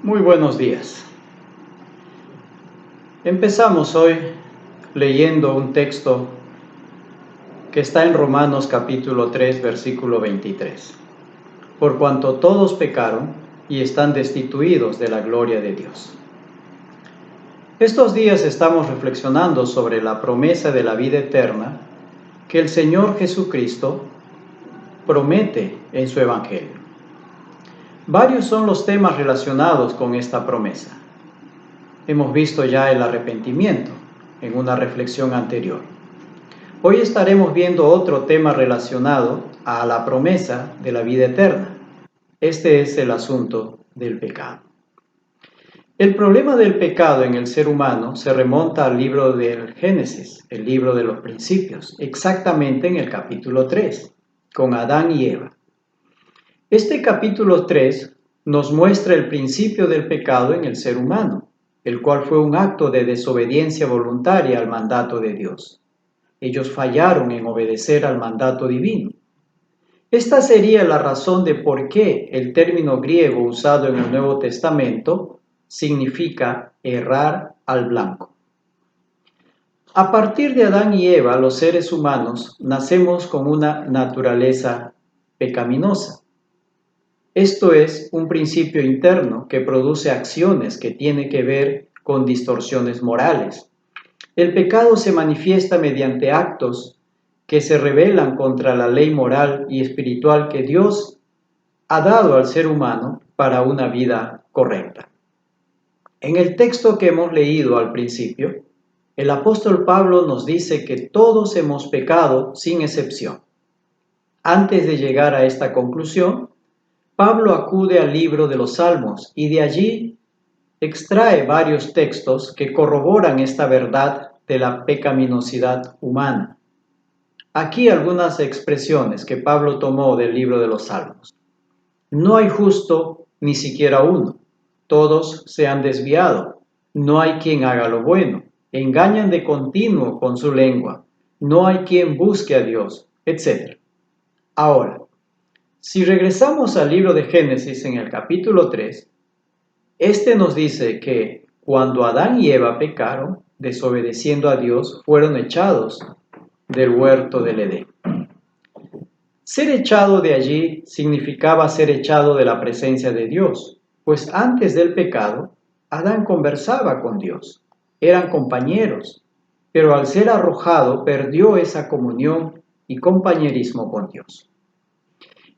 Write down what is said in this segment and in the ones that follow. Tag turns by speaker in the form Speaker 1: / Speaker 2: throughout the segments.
Speaker 1: Muy buenos días. Empezamos hoy leyendo un texto que está en Romanos capítulo 3, versículo 23. Por cuanto todos pecaron y están destituidos de la gloria de Dios. Estos días estamos reflexionando sobre la promesa de la vida eterna que el Señor Jesucristo promete en su Evangelio. Varios son los temas relacionados con esta promesa. Hemos visto ya el arrepentimiento en una reflexión anterior. Hoy estaremos viendo otro tema relacionado a la promesa de la vida eterna. Este es el asunto del pecado. El problema del pecado en el ser humano se remonta al libro del Génesis, el libro de los principios, exactamente en el capítulo 3, con Adán y Eva. Este capítulo 3 nos muestra el principio del pecado en el ser humano, el cual fue un acto de desobediencia voluntaria al mandato de Dios. Ellos fallaron en obedecer al mandato divino. Esta sería la razón de por qué el término griego usado en el Nuevo Testamento significa errar al blanco. A partir de Adán y Eva, los seres humanos nacemos con una naturaleza pecaminosa. Esto es un principio interno que produce acciones que tienen que ver con distorsiones morales. El pecado se manifiesta mediante actos que se rebelan contra la ley moral y espiritual que Dios ha dado al ser humano para una vida correcta. En el texto que hemos leído al principio, el apóstol Pablo nos dice que todos hemos pecado sin excepción. Antes de llegar a esta conclusión, Pablo acude al libro de los Salmos y de allí extrae varios textos que corroboran esta verdad de la pecaminosidad humana. Aquí algunas expresiones que Pablo tomó del libro de los Salmos. No hay justo ni siquiera uno, todos se han desviado, no hay quien haga lo bueno, engañan de continuo con su lengua, no hay quien busque a Dios, etc. Ahora, si regresamos al libro de Génesis en el capítulo 3, este nos dice que cuando Adán y Eva pecaron, desobedeciendo a Dios, fueron echados del huerto del Edén. Ser echado de allí significaba ser echado de la presencia de Dios, pues antes del pecado, Adán conversaba con Dios, eran compañeros, pero al ser arrojado perdió esa comunión y compañerismo con Dios.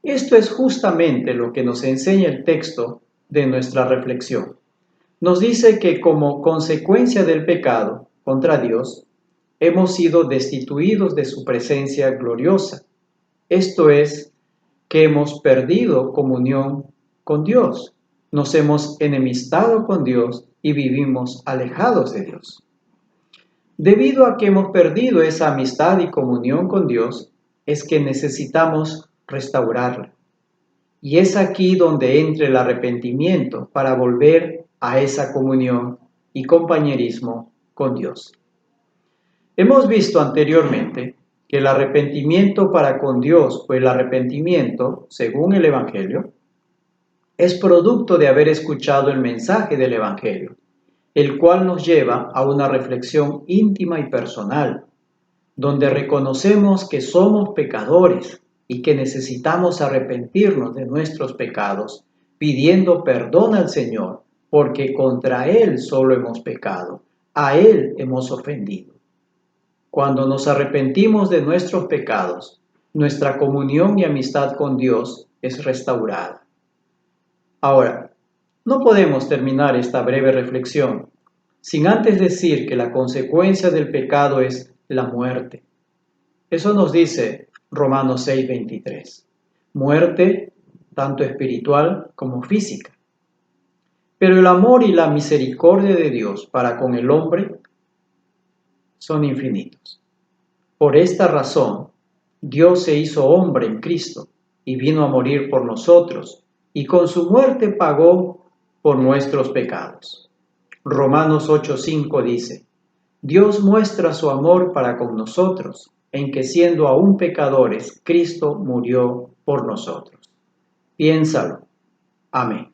Speaker 1: Esto es justamente lo que nos enseña el texto de nuestra reflexión. Nos dice que como consecuencia del pecado contra Dios, hemos sido destituidos de su presencia gloriosa. Esto es, que hemos perdido comunión con Dios, nos hemos enemistado con Dios y vivimos alejados de Dios. Debido a que hemos perdido esa amistad y comunión con Dios, es que necesitamos restaurarla. Y es aquí donde entra el arrepentimiento para volver a esa comunión y compañerismo con Dios. Hemos visto anteriormente que el arrepentimiento para con Dios o el arrepentimiento, según el Evangelio, es producto de haber escuchado el mensaje del Evangelio, el cual nos lleva a una reflexión íntima y personal, donde reconocemos que somos pecadores y que necesitamos arrepentirnos de nuestros pecados, pidiendo perdón al Señor, porque contra Él solo hemos pecado, a Él hemos ofendido. Cuando nos arrepentimos de nuestros pecados, nuestra comunión y amistad con Dios es restaurada. Ahora, no podemos terminar esta breve reflexión sin antes decir que la consecuencia del pecado es la muerte. Eso nos dice Romanos 6:23. Muerte tanto espiritual como física. Pero el amor y la misericordia de Dios para con el hombre son infinitos. Por esta razón, Dios se hizo hombre en Cristo y vino a morir por nosotros, y con su muerte pagó por nuestros pecados. Romanos 8:5 dice, Dios muestra su amor para con nosotros, en que siendo aún pecadores, Cristo murió por nosotros. Piénsalo. Amén.